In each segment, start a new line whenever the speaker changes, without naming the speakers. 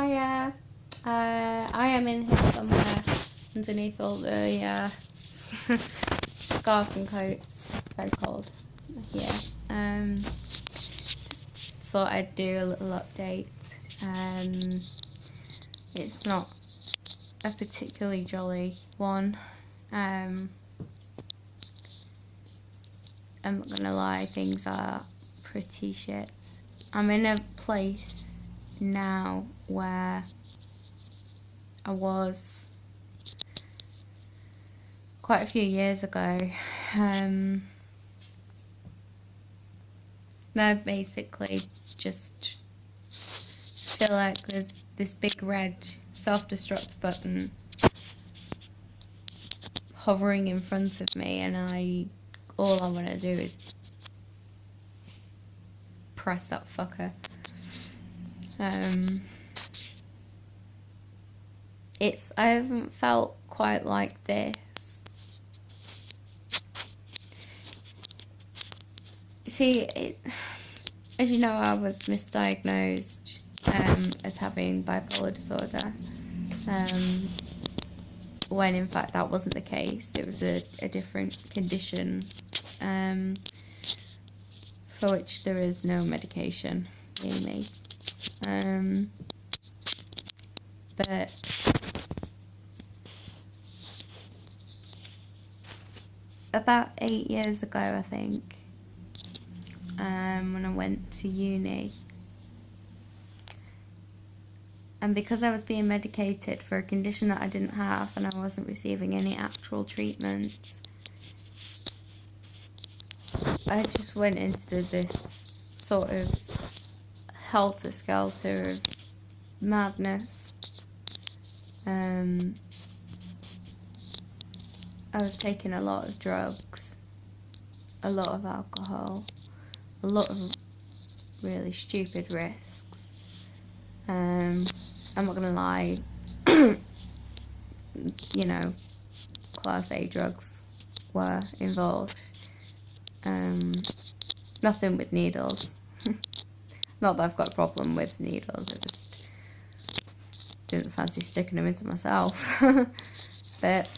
Hiya. I am in here somewhere underneath all the scarves and coats. It's very cold here. Just thought I'd do a little update. It's not a particularly jolly one. I'm not gonna lie, things are pretty shit. I'm in a place now where I was quite a few years ago. They're basically just feel like there's this big red self-destruct button hovering in front of me, and all I want to do is press that fucker. I haven't felt quite like this. See, as you know, I was misdiagnosed as having bipolar disorder, when in fact that wasn't the case. It was a different condition for which there is no medication in me. But about 8 years ago, I think, when I went to uni, and because I was being medicated for a condition that I didn't have and I wasn't receiving any actual treatment, I just went into this sort of helter-skelter of madness. I was taking a lot of drugs, a lot of alcohol, a lot of really stupid risks. I'm not gonna lie, you know, class A drugs were involved. Nothing with needles. Not that I've got a problem with needles, I just didn't fancy sticking them into myself. But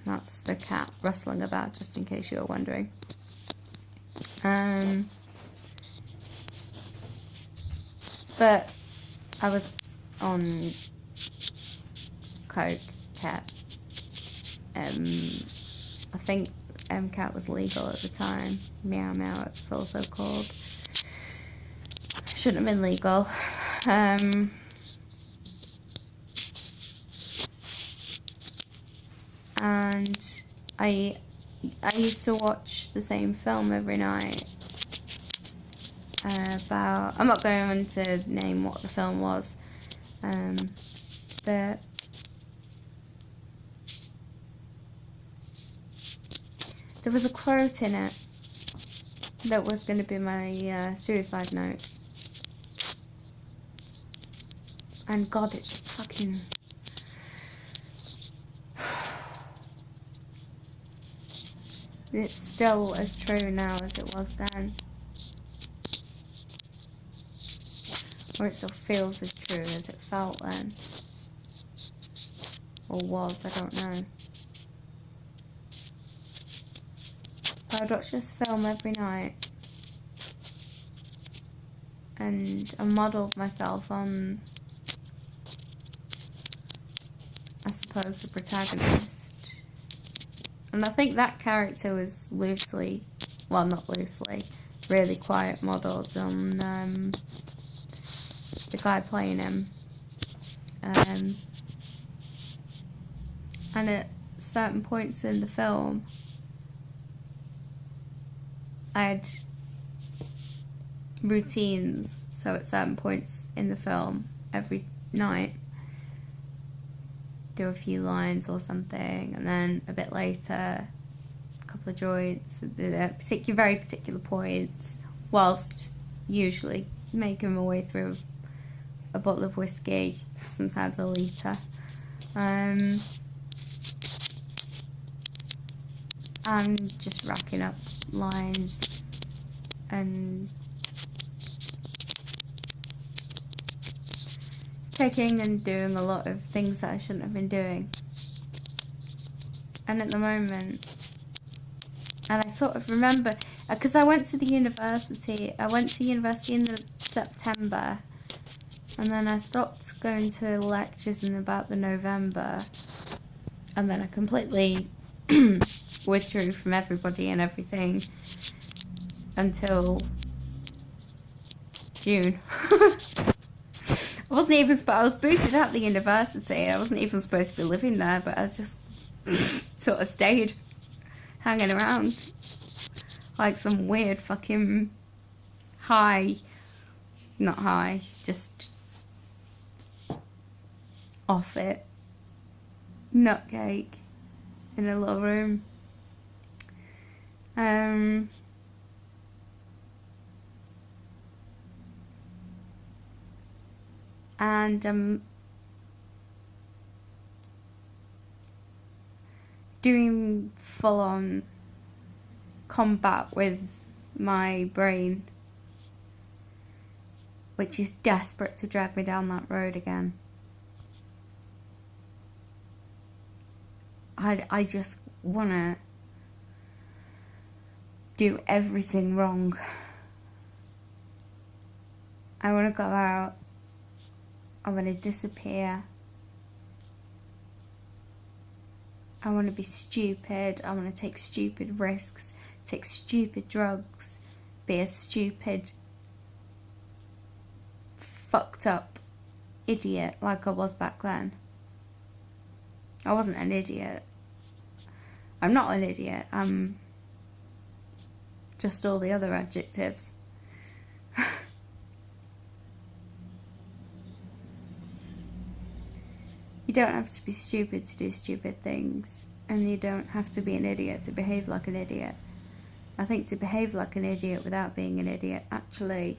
that's the cat rustling about, just in case you were wondering. But I was on coke, cat. I think MCAT was legal at the time. Meow Meow, it's also called. Shouldn't have been legal. And I used to watch the same film every night. I'm not going to name what the film was, but there was a quote in it that was going to be my suicide note. And God, it's fucking... It's still as true now as it was then. Or it still feels as true as it felt then. Or was, I don't know. But I'd watch this film every night. And I modelled myself on, I suppose, the protagonist. And I think that character was loosely, well, not loosely, really quite modelled on the guy playing him. And at certain points in the film, I had routines. So at certain points in the film, every night, do a few lines or something, and then a bit later, a couple of joints, very particular points, whilst usually making my way through a bottle of whiskey, sometimes a litre. And just racking up lines and taking and doing a lot of things that I shouldn't have been doing. And at the moment, and I sort of remember, because I went to university in September, and then I stopped going to lectures in about the November, and then I completely withdrew from everybody and everything until June. I was booted out the university. I wasn't even supposed to be living there, but I just sort of stayed hanging around like some weird fucking not high, just off it nutcake in a little room. And doing full-on combat with my brain, which is desperate to drag me down that road again. I just want to do everything wrong. I want to go out. I want to disappear. I want to be stupid. I want to take stupid risks, take stupid drugs, be a stupid, fucked up idiot like I was back then. I wasn't an idiot. I'm not an idiot. I'm just all the other adjectives. You don't have to be stupid to do stupid things, and you don't have to be an idiot to behave like an idiot. I think to behave like an idiot without being an idiot actually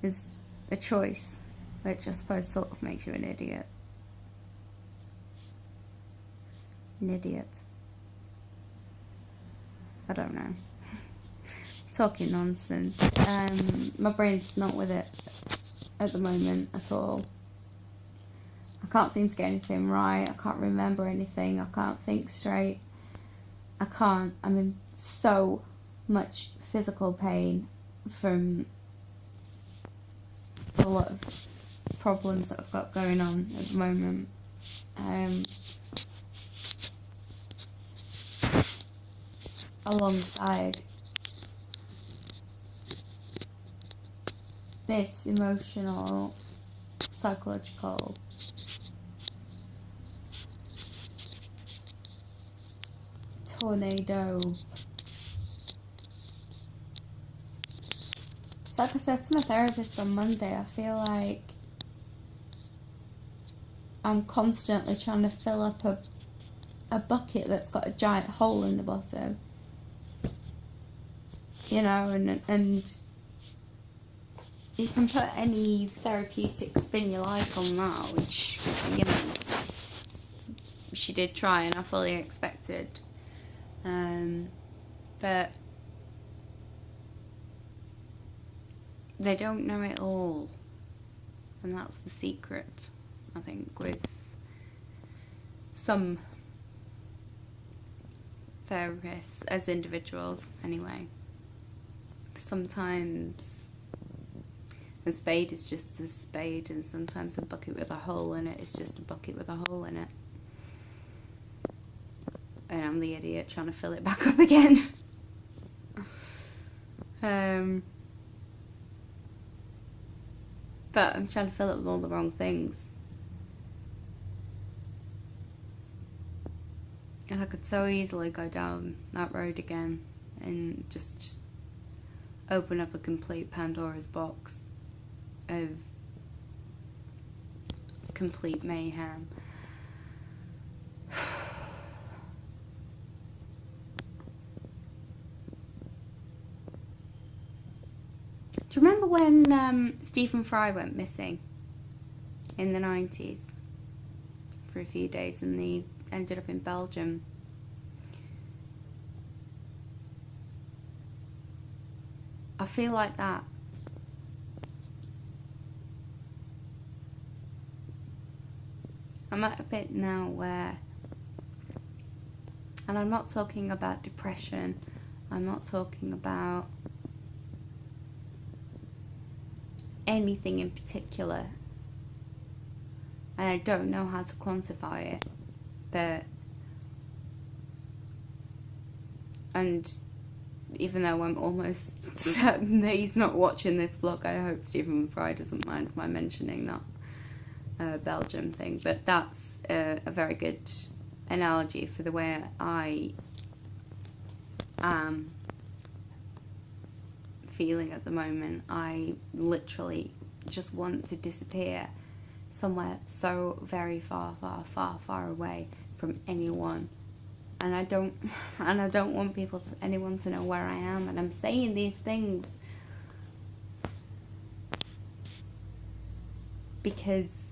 is a choice, which I suppose sort of makes you an idiot. An idiot. I don't know. Talking nonsense. My brain's not with it at the moment at all. I can't seem to get anything right. I can't remember anything. I can't think straight. I'm in so much physical pain from a lot of problems that I've got going on at the moment. Alongside this emotional, psychological tornado. It's like I said to my therapist on Monday, I feel like I'm constantly trying to fill up a bucket that's got a giant hole in the bottom. You know, and you can put any therapeutic spin you like on that, which, you know, she did try and I fully expected. But they don't know it all, and that's the secret, I think, with some therapists, as individuals anyway. Sometimes a spade is just a spade, and sometimes a bucket with a hole in it is just a bucket with a hole in it. And I'm the idiot trying to fill it back up again. But I'm trying to fill it with all the wrong things. And I could so easily go down that road again and just open up a complete Pandora's box of complete mayhem. Do you remember when Stephen Fry went missing in the 90s for a few days and he ended up in Belgium? I feel like that. I'm at a bit now where, and I'm not talking about depression, I'm not talking about anything in particular, and I don't know how to quantify it, but, and even though I'm almost certain that he's not watching this vlog, I hope Stephen Fry doesn't mind my mentioning that Belgium thing, but that's a very good analogy for the way I am feeling at the moment. I literally just want to disappear somewhere so very far away from anyone, and I don't want anyone to know where I am. And I'm saying these things because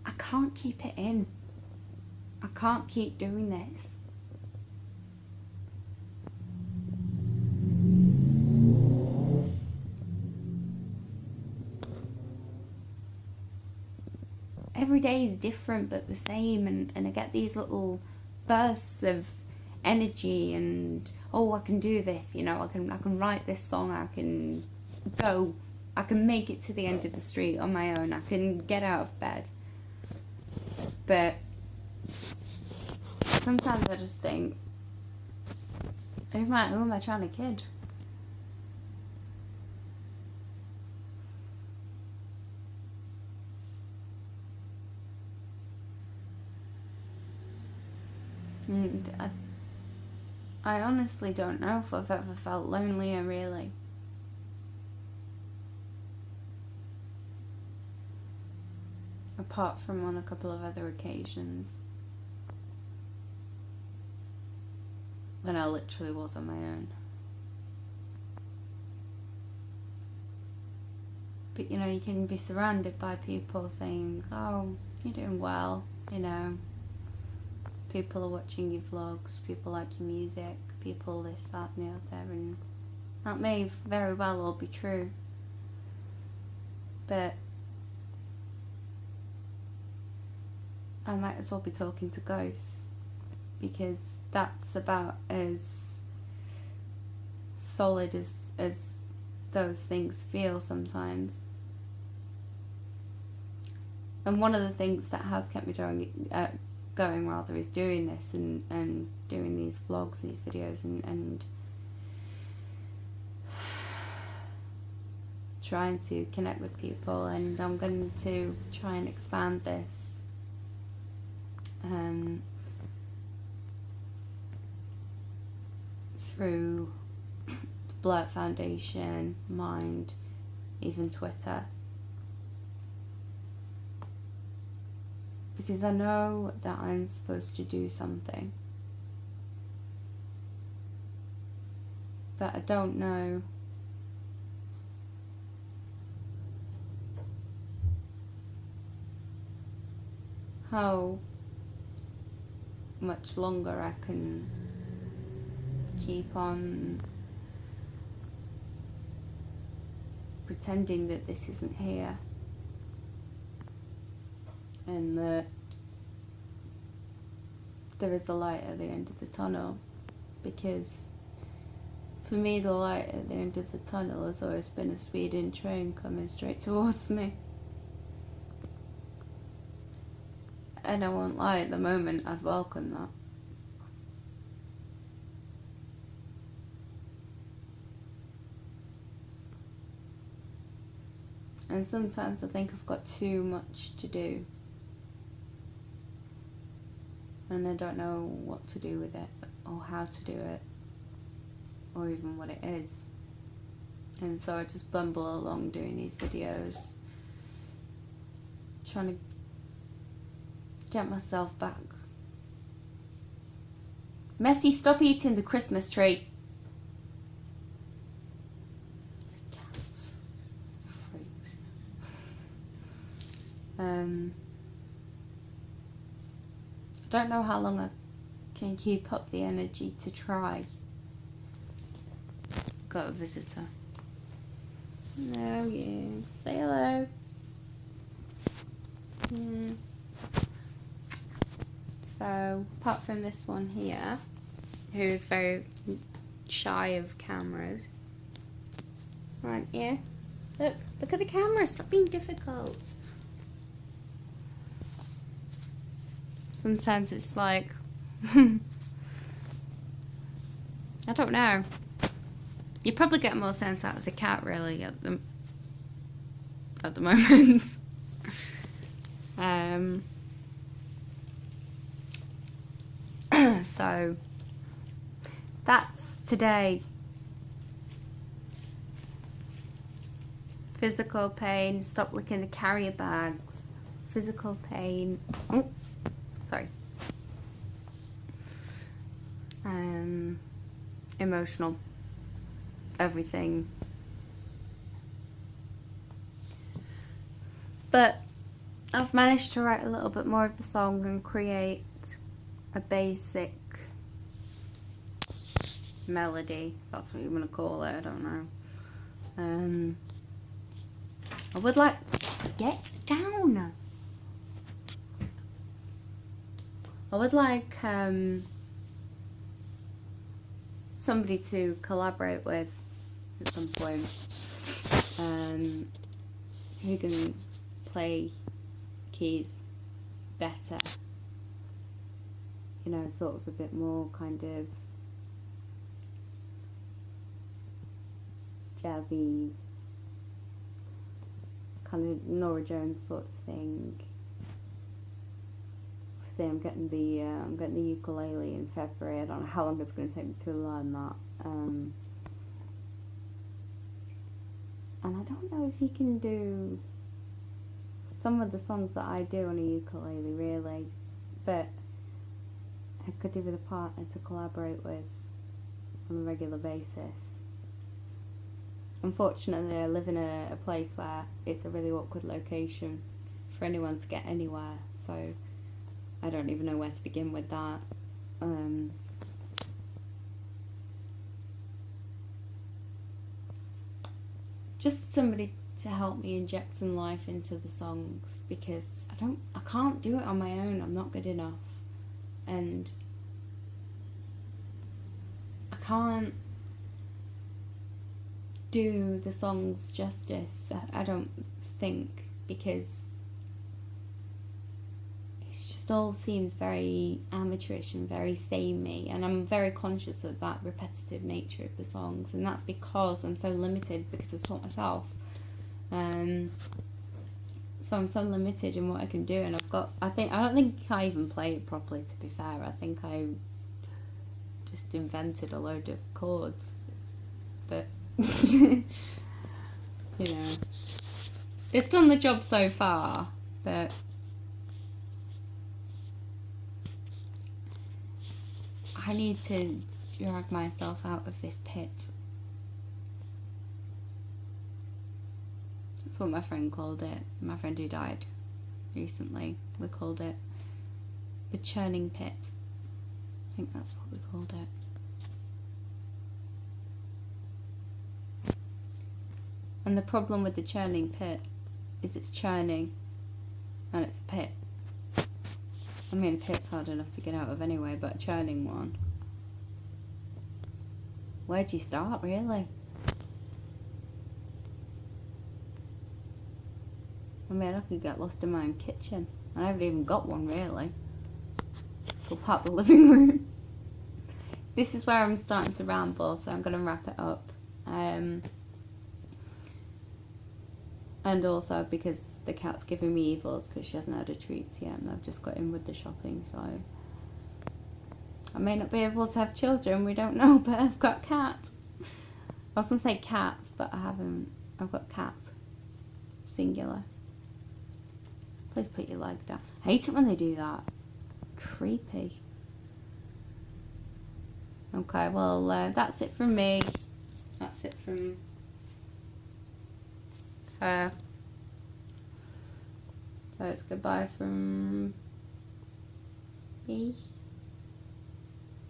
I can't keep it in. I can't keep doing this. Every day is different but the same, and I get these little bursts of energy and, oh, I can do this, you know, I can write this song, I can make it to the end of the street on my own, I can get out of bed. But sometimes I just think, who am I trying to kid? And I honestly don't know if I've ever felt lonelier, really. Apart from on a couple of other occasions when I literally was on my own. But you know, you can be surrounded by people saying, oh, you're doing well, you know. People are watching your vlogs, people like your music, people this, that and the other, and that may very well all be true. But I might as well be talking to ghosts, because that's about as solid as those things feel sometimes. And one of the things that has kept me going rather is doing this and doing these vlogs, these videos, and trying to connect with people. And I'm going to try and expand this through the Blurt Foundation, Mind, even Twitter, because I know that I'm supposed to do something, but I don't know how much longer I can keep on pretending that this isn't here, and that there is a light at the end of the tunnel. Because for me, the light at the end of the tunnel has always been a speeding train coming straight towards me. And I won't lie, at the moment I'd welcome that. And sometimes I think I've got too much to do, and I don't know what to do with it, or how to do it, or even what it is. And so I just bumble along doing these videos, trying to get myself back. Messi, stop eating the Christmas tree. I don't know how long I can keep up the energy to try. Got a visitor. No, you. Say hello. Yeah. So, apart from this one here, who's very shy of cameras, aren't you? Look at the camera. Stop being difficult. Sometimes it's like, I don't know. You probably get more sense out of the cat really at the moment. So that's today. Physical pain. Stop licking the carrier bags. Physical pain. Oh, sorry. Emotional. Everything. But I've managed to write a little bit more of the song and create a basic melody. That's what you want to call it. I don't know. I would like... Get down! I would like somebody to collaborate with at some point who can play keys better. You know, sort of a bit more kind of jazzy, kind of Nora Jones sort of thing. Say I'm getting the ukulele in February. I don't know how long it's going to take me to learn that. And I don't know if you can do some of the songs that I do on a ukulele really, but I could do with a partner to collaborate with on a regular basis. Unfortunately, I live in a place where it's a really awkward location for anyone to get anywhere, so I don't even know where to begin with that. Just somebody to help me inject some life into the songs, because I can't do it on my own. I'm not good enough, and I can't do the songs justice, I don't think, because it just all seems very amateurish and very samey, and I'm very conscious of that repetitive nature of the songs, and that's because I'm so limited, because I've taught myself. So I'm so limited in what I can do, and I don't think I even play it properly, to be fair. I think I just invented a load of chords that you know, they've done the job so far, but I need to drag myself out of this pit. That's what my friend called it. My friend who died recently, we called it the churning pit. I think that's what we called it. And the problem with the churning pit is it's churning and it's a pit. I mean, a pit's hard enough to get out of anyway, but a churning one. Where'd you start, really? I mean, I could get lost in my own kitchen. I haven't even got one, really. Go part the living room. This is where I'm starting to ramble, so I'm going to wrap it up. And also because the cat's giving me evils because she hasn't had her treats yet, and I've just got in with the shopping, so I may not be able to have children, we don't know, but I've got cats. I was going to say cats, but I haven't. I've got cats. Singular. Please put your leg down. I hate it when they do that. Creepy. Okay, well, that's it from me. That's it from her. So it's goodbye from me.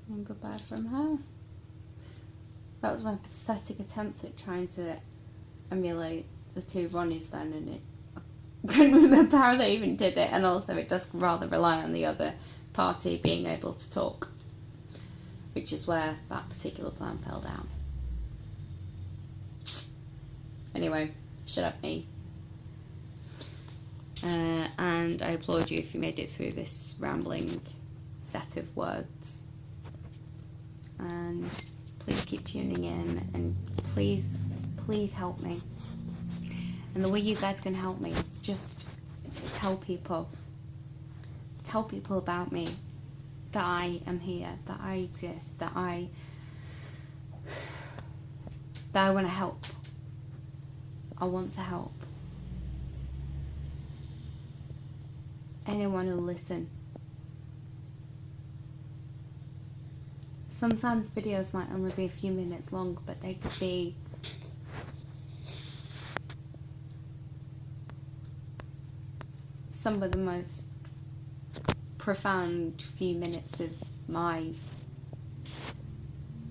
And goodbye from her. That was my pathetic attempt at trying to emulate the two Ronnies then, and it I couldn't remember how they even did it, and also it does rather rely on the other party being able to talk, which is where that particular plan fell down. Anyway, shut up me. And I applaud you if you made it through this rambling set of words. And please keep tuning in, and please help me. And the way you guys can help me is just tell people about me, that I am here, that I exist, that I want to help. I want to help. Anyone who'll listen. Sometimes videos might only be a few minutes long, but they could be some of the most profound few minutes of my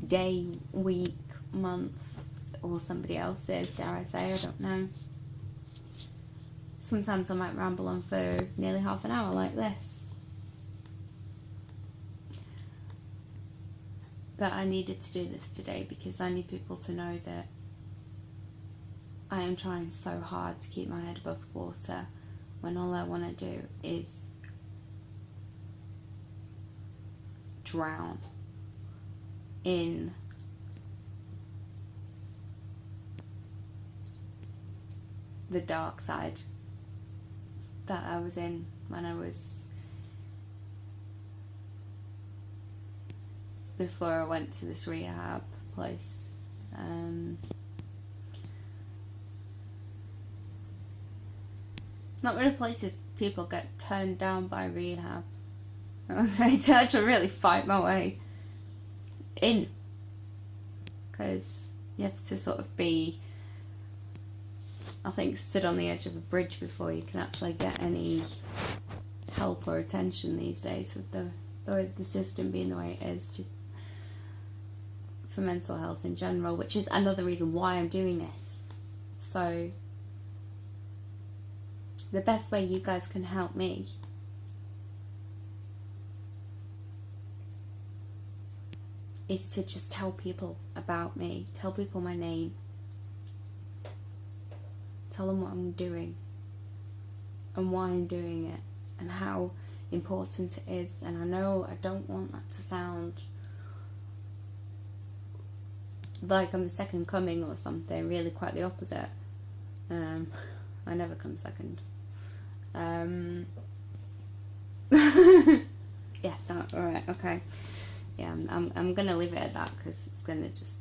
day, week, month, or somebody else's, dare I say, I don't know. Sometimes I might ramble on for nearly half an hour like this. But I needed to do this today because I need people to know that I am trying so hard to keep my head above water when all I want to do is drown in the dark side that I was in when I was, before I went to this rehab place. Not many places people get turned down by rehab. I had to actually really fight my way in, because you have to sort of be, I think, stood on the edge of a bridge before you can actually get any help or attention these days, with the system being the way it is for mental health in general, which is another reason why I'm doing this. So the best way you guys can help me is to just tell people about me, tell people my name, tell them what I'm doing and why I'm doing it and how important it is. And I know I don't want that to sound like I'm the second coming or something, really quite the opposite. I never come second. Yes, alright, okay. Yeah, I'm gonna leave it at that because it's gonna just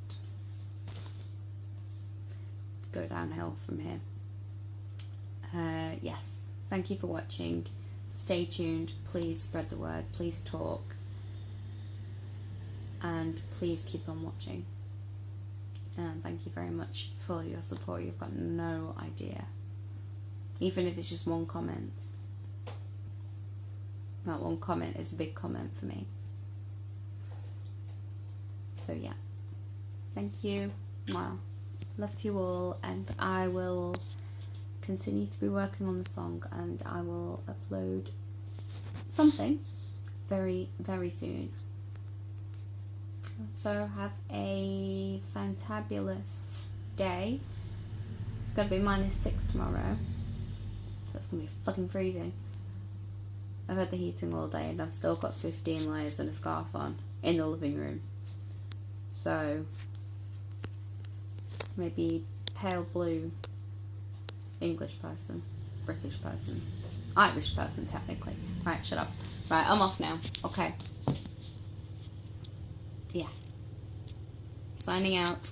go downhill from here. Yes, thank you for watching. Stay tuned. Please spread the word. Please talk. And please keep on watching. And thank you very much for your support. You've got no idea. Even if it's just one comment. That one comment is a big comment for me. So yeah. Thank you. Wow. Love to you all, and I will continue to be working on the song, and I will upload something very, very soon. So have a fantabulous day. It's gonna be -6 tomorrow, so it's gonna be fucking freezing. I've had the heating all day and I've still got 15 layers and a scarf on in the living room. So maybe pale blue English person, British person, Irish person technically. Right, shut up. Right, I'm off now. Okay. Yeah. Signing out.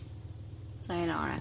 Sayonara.